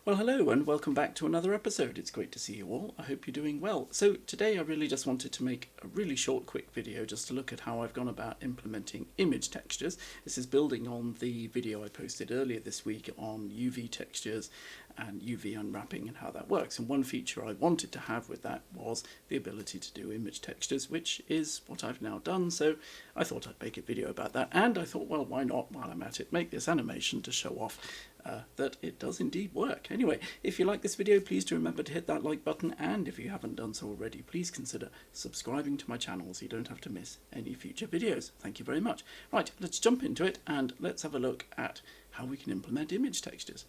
Well, hello and welcome back to another episode. It's great to see you all. I hope you're doing well. So today I really just wanted to make a really short, quick video just to look at how I've gone about implementing image textures. This is building on the video I posted earlier this week on UV textures and UV unwrapping and how that works. And one feature I wanted to have with that was the ability to do image textures, which is what I've now done. So I thought I'd make a video about that. And I thought, well, why not, while I'm at it, make this animation to show off that it does indeed work. Anyway, if you like this video, please do remember to hit that like button, and if you haven't done so already, please consider subscribing to my channel so you don't have to miss any future videos. Thank you very much. Right, let's jump into it and let's have a look at how we can implement image textures.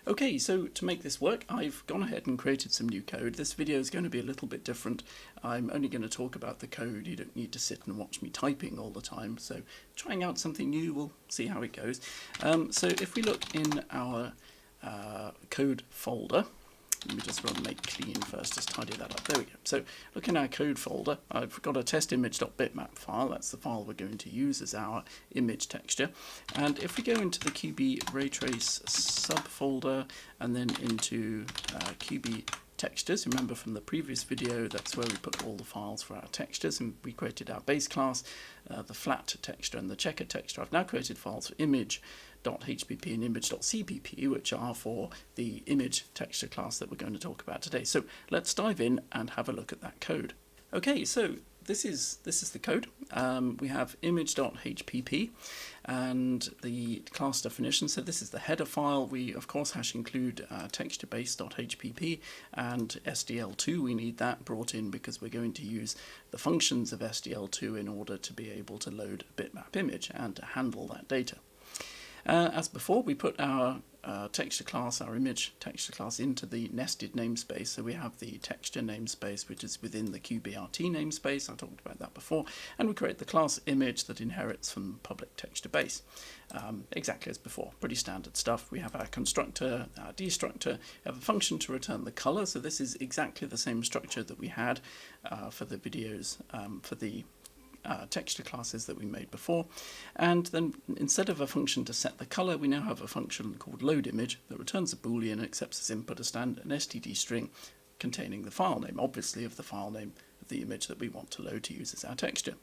Okay, so to make this work, I've gone ahead and created some new code. This video is going to be a little bit different. I'm only going to talk about the code. You don't need to sit and watch me typing all the time. So trying out something new, we'll see how it goes. So if we look in our code folder, let me just run make clean first, just tidy that up. There we go. So look in our code folder. I've got a testimage.bitmap file. That's the file we're going to use as our image texture. And if we go into the QB raytrace subfolder and then into QB textures, remember from the previous video, that's where we put all the files for our textures, and we created our base class, the flat texture and the checker texture. I've now created files for image.hpp and image.cpp, which are for the image texture class that we're going to talk about today. So let's dive in and have a look at that code. Okay, so this is the code. We have image.hpp and the class definition. So this is the header file. We of course hash include texturebase.hpp and SDL2. We need that brought in because we're going to use the functions of SDL2 in order to be able to load a bitmap image and to handle that data. As before, we put our texture class, our image texture class, into the nested namespace. So we have the texture namespace, which is within the QBRT namespace. I talked about that before. And we create the class image that inherits from public texture base. Exactly as before, pretty standard stuff. We have our constructor, our destructor, we have a function to return the color. So this is exactly the same structure that we had for the videos, for the texture classes that we made before. And then instead of a function to set the color, we now have a function called loadImage that returns a boolean and accepts as input an std string containing the file name, obviously of the file name of the image that we want to load to use as our texture.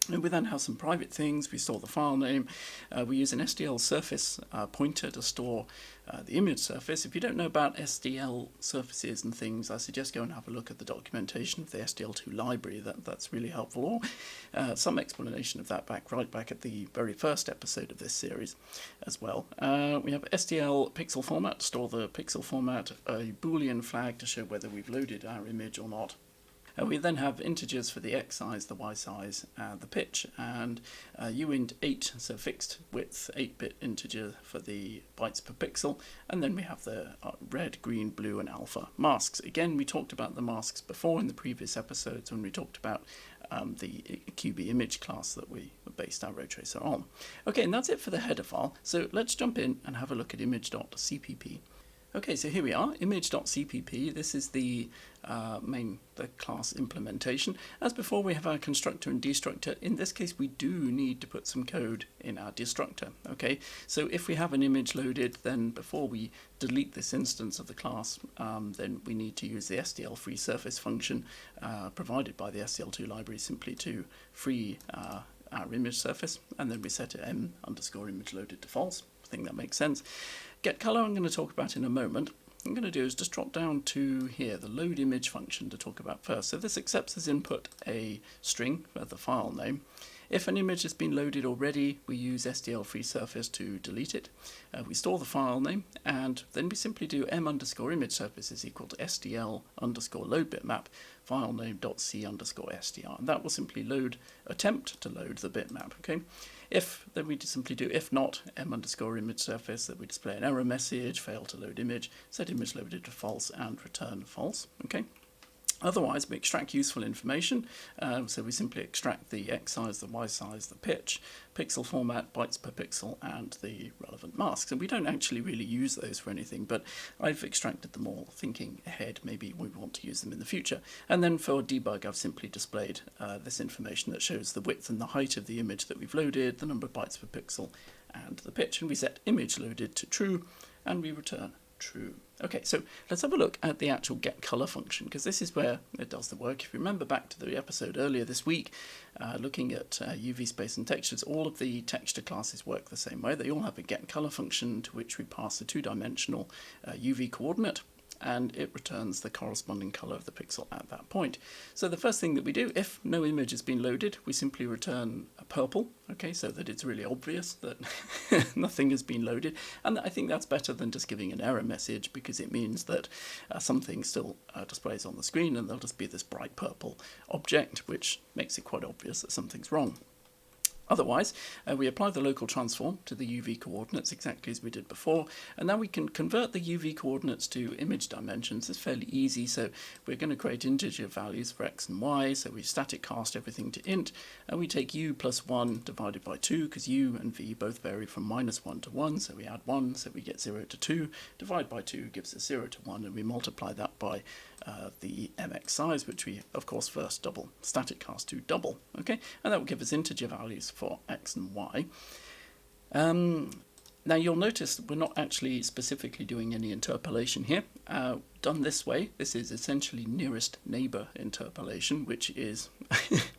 And we then have some private things. We store the file name. We use an SDL surface pointer to store the image surface. If you don't know about SDL surfaces and things, I suggest go and have a look at the documentation of the SDL2 library. That's really helpful. Or some explanation of that right back at the very first episode of this series as well. We have SDL Pixel Format to store the pixel format, a boolean flag to show whether we've loaded our image or not. We then have integers for the x size, the y size, the pitch, and uint8, so fixed width 8-bit integer for the bytes per pixel, and then we have the red, green, blue, and alpha masks. Again, we talked about the masks before in the previous episodes when we talked about the QB image class that we based our ray tracer on. Okay, and that's it for the header file. So let's jump in and have a look at image.cpp. Okay, so here we are, image.cpp. This is the the class implementation. As before, we have our constructor and destructor. In this case, we do need to put some code in our destructor. Okay, so if we have an image loaded, then before we delete this instance of the class, then we need to use the SDL free surface function provided by the SDL2 library simply to free our image surface, and then we set it m_image loaded to false. I think that makes sense. Get color I'm going to talk about in a moment. What I'm going to do is just drop down to here, the load image function to talk about first. So this accepts as input a string for the file name. If an image has been loaded already, we use SDL free surface to delete it. We store the file name, and then we simply do m_image surface is equal to SDL_load bitmap file name.c_str, and that will simply attempt to load the bitmap. Okay. If, then we simply do if not m_image surface, that we display an error message, fail to load image, set image loaded to false, and return false. Okay. Otherwise, we extract useful information, so we simply extract the x size, the y size, the pitch, pixel format, bytes per pixel, and the relevant masks. And we don't actually really use those for anything, but I've extracted them all thinking ahead, maybe we want to use them in the future. And then for debug, I've simply displayed this information that shows the width and the height of the image that we've loaded, the number of bytes per pixel, and the pitch. And we set image loaded to true, and we return true. Okay, so let's have a look at the actual getColor function, because this is where it does the work. If you remember back to the episode earlier this week, looking at UV space and textures, all of the texture classes work the same way. They all have a getColor function to which we pass a two-dimensional UV coordinate, and it returns the corresponding color of the pixel at that point. So the first thing that we do, if no image has been loaded, we simply return a purple, okay, so that it's really obvious that nothing has been loaded. And I think that's better than just giving an error message, because it means that something still displays on the screen and there'll just be this bright purple object, which makes it quite obvious that something's wrong. Otherwise, we apply the local transform to the UV coordinates exactly as we did before, and now we can convert the UV coordinates to image dimensions. It's fairly easy, so we're going to create integer values for x and y, so we static cast everything to int, and we take u plus 1 divided by 2, because u and v both vary from -1 to 1, so we add 1, so we get 0 to 2, divide by 2 gives us 0 to 1, and we multiply that by the mx size, which we of course first double static cast to double, okay, and that will give us integer values for x and y. Now you'll notice that we're not actually specifically doing any interpolation here. Done this way, this is essentially nearest neighbor interpolation, which is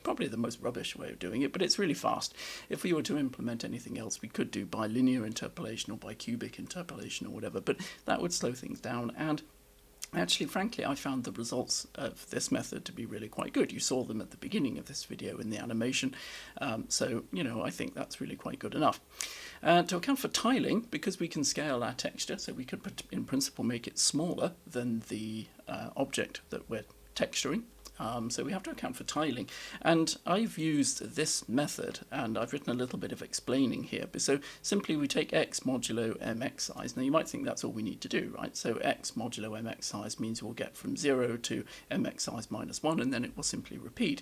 probably the most rubbish way of doing it, but it's really fast. If we were to implement anything else, we could do bilinear interpolation or bicubic interpolation or whatever, but that would slow things down. And actually, frankly, I found the results of this method to be really quite good. You saw them at the beginning of this video in the animation, so, you know, I think that's really quite good enough. To account for tiling, because we can scale our texture, so we could, in principle, make it smaller than the object that we're texturing. So we have to account for tiling, and I've used this method, and I've written a little bit of explaining here. So simply we take x modulo mx size. Now you might think that's all we need to do, right? So x modulo mx size means we'll get from 0 to mx size minus 1, and then it will simply repeat.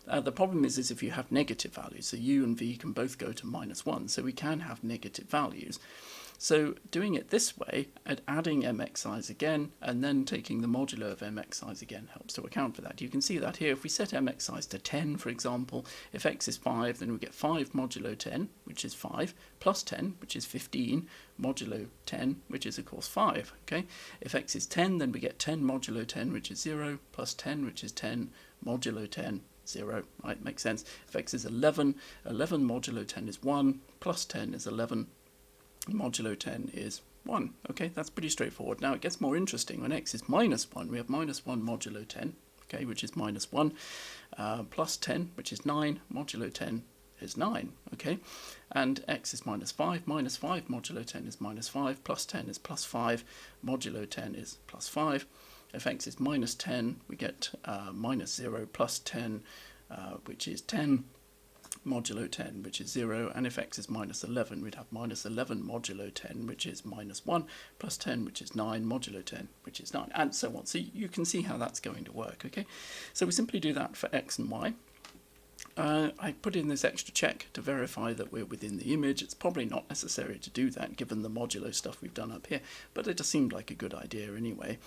The problem is if you have negative values, so u and v can both go to -1, so we can have negative values. So doing it this way, and adding mx size again, and then taking the modulo of mx size again, helps to account for that. You can see that here. If we set mx size to 10, for example, if x is 5, then we get 5 modulo 10, which is 5, plus 10, which is 15, modulo 10, which is, of course, 5. Okay. If x is 10, then we get 10 modulo 10, which is 0, plus 10, which is 10, modulo 10, 0. Right, makes sense. If x is 11, 11 modulo 10 is 1, plus 10 is 11, modulo 10 is 1. Okay, that's pretty straightforward. Now it gets more interesting. When x is -1, we have -1 modulo 10, okay, which is -1, plus 10, which is 9, modulo 10 is 9, okay, and x is -5, -5 modulo 10 is -5, plus 10 is +5, modulo 10 is +5. If x is -10, we get -0 plus 10, which is 10, modulo 10, which is 0, and if x is -11, we'd have -11 modulo 10, which is -1, plus 10, which is 9, modulo 10, which is 9, and so on. So you can see how that's going to work, okay? So we simply do that for x and y. I put in this extra check to verify that we're within the image. It's probably not necessary to do that given the modulo stuff we've done up here, but it just seemed like a good idea anyway.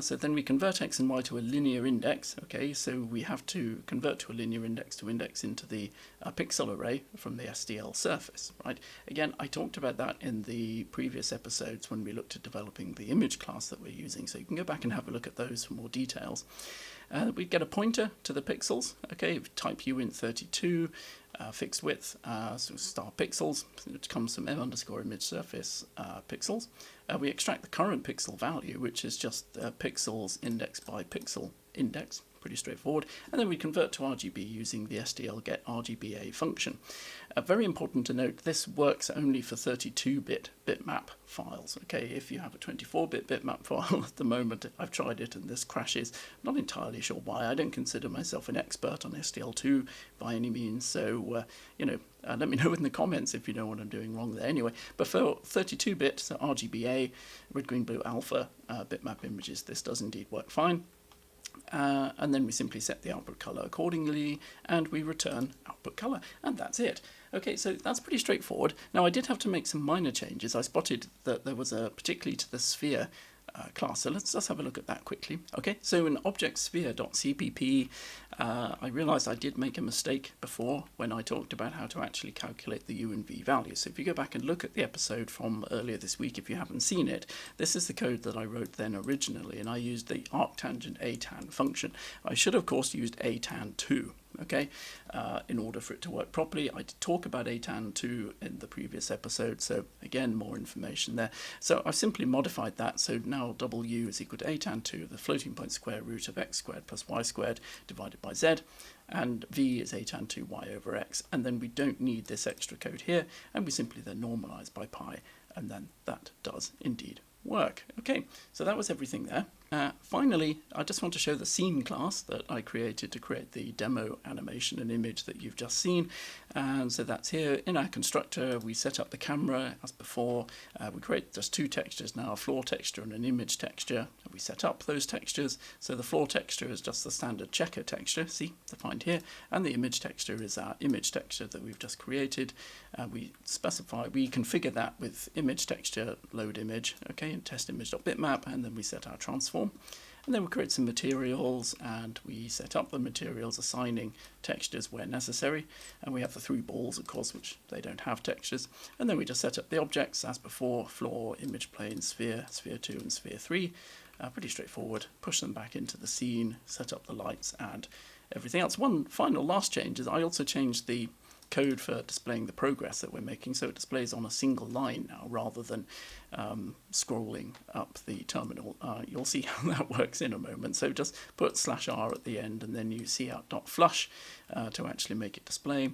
So then we convert x and y to a linear index. Okay, so we have to convert to a linear index to index into the pixel array from the SDL surface, right? Again, I talked about that in the previous episodes when we looked at developing the image class that we're using, so you can go back and have a look at those for more details. We get a pointer to the pixels. Okay, type uint32, fixed width, so star pixels, which comes from m_image surface pixels. We extract the current pixel value, which is just pixels indexed by pixel index. Pretty straightforward, and then we convert to RGB using the SDL get RGBA function. Very important to note, this works only for 32-bit bitmap files. Okay, if you have a 24-bit bitmap file at the moment, I've tried it and this crashes. I'm not entirely sure why. I don't consider myself an expert on SDL2 by any means, so you know, let me know in the comments if you know what I'm doing wrong there. Anyway, but for 32-bit, so RGBA, red, green, blue, alpha bitmap images, this does indeed work fine. And then we simply set the output color accordingly, and we return output color, and that's it. Okay, so that's pretty straightforward. Now I did have to make some minor changes. I spotted that there was particularly to the sphere, class. So let's just have a look at that quickly. Okay, so in object_sphere.cpp, I realized I did make a mistake before when I talked about how to actually calculate the u and v values. So if you go back and look at the episode from earlier this week, if you haven't seen it, this is the code that I wrote then originally, and I used the arctangent atan function. I should, of course, used atan2. Okay, in order for it to work properly. I did talk about atan2 in the previous episode, so again, more information there. So I've simply modified that, so now w is equal to atan2, the floating point square root of x squared plus y squared divided by z, and v is atan2y over x, and then we don't need this extra code here, and we simply then normalize by pi, and then that does indeed work. Okay, so that was everything there. Finally, I just want to show the scene class that I created to create the demo animation and image that you've just seen. And so that's here in our constructor. We set up the camera as before. We create just two textures now, a floor texture and an image texture. We set up those textures. So the floor texture is just the standard checker texture, see, defined here. And the image texture is our image texture that we've just created. We configure that with image texture load image, okay, and test image.bitmap, and then we set our transform. And then we create some materials, and we set up the materials, assigning textures where necessary. And we have the three balls, of course, which they don't have textures. And then we just set up the objects as before: floor, image plane, sphere, sphere 2 and sphere 3. Pretty straightforward. Push them back into the scene, set up the lights and everything else. One final last change is I also changed the code for displaying the progress that we're making, so it displays on a single line now rather than scrolling up the terminal. You'll see how that works in a moment. So just put /r at the end and then use cout.flush to actually make it display,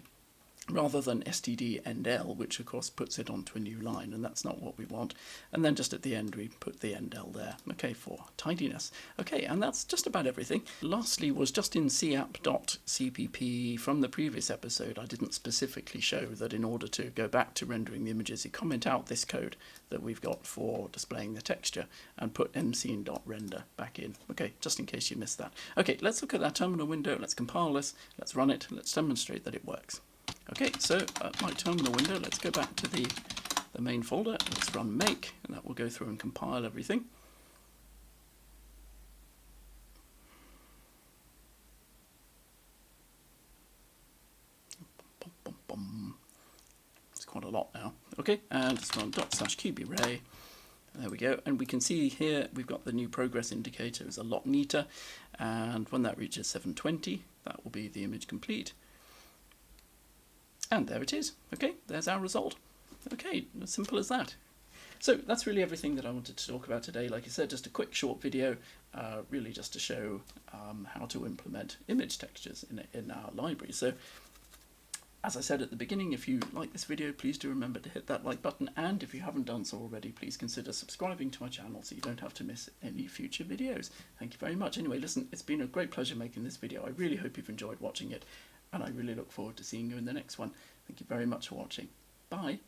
rather than std_endl, which of course puts it onto a new line, and that's not what we want. And then just at the end we put the endl there, okay, for tidiness. Okay, and that's just about everything. Lastly was just in capp.cpp from the previous episode. I didn't specifically show that in order to go back to rendering the images, you comment out this code that we've got for displaying the texture and put mscene.render back in. Okay, just in case you missed that. Okay, let's look at that terminal window. Let's compile this, let's run it, let's demonstrate that it works. Okay, so at my terminal window, let's go back to the main folder. Let's run make, and that will go through and compile everything. It's quite a lot now. Okay, and let's run ./cubearray. There we go, and we can see here we've got the new progress indicator is a lot neater, and when that reaches 720, that will be the image complete. And there it is. Okay, there's our result. Okay, as simple as that. So that's really everything that I wanted to talk about today. Like I said, just a quick short video, really just to show how to implement image textures in our library. So as I said at the beginning, if you like this video, please do remember to hit that like button, and if you haven't done so already, please consider subscribing to my channel so you don't have to miss any future videos. Thank you very much. Anyway, listen, it's been a great pleasure making this video. I really hope you've enjoyed watching it, and I really look forward to seeing you in the next one. Thank you very much for watching. Bye.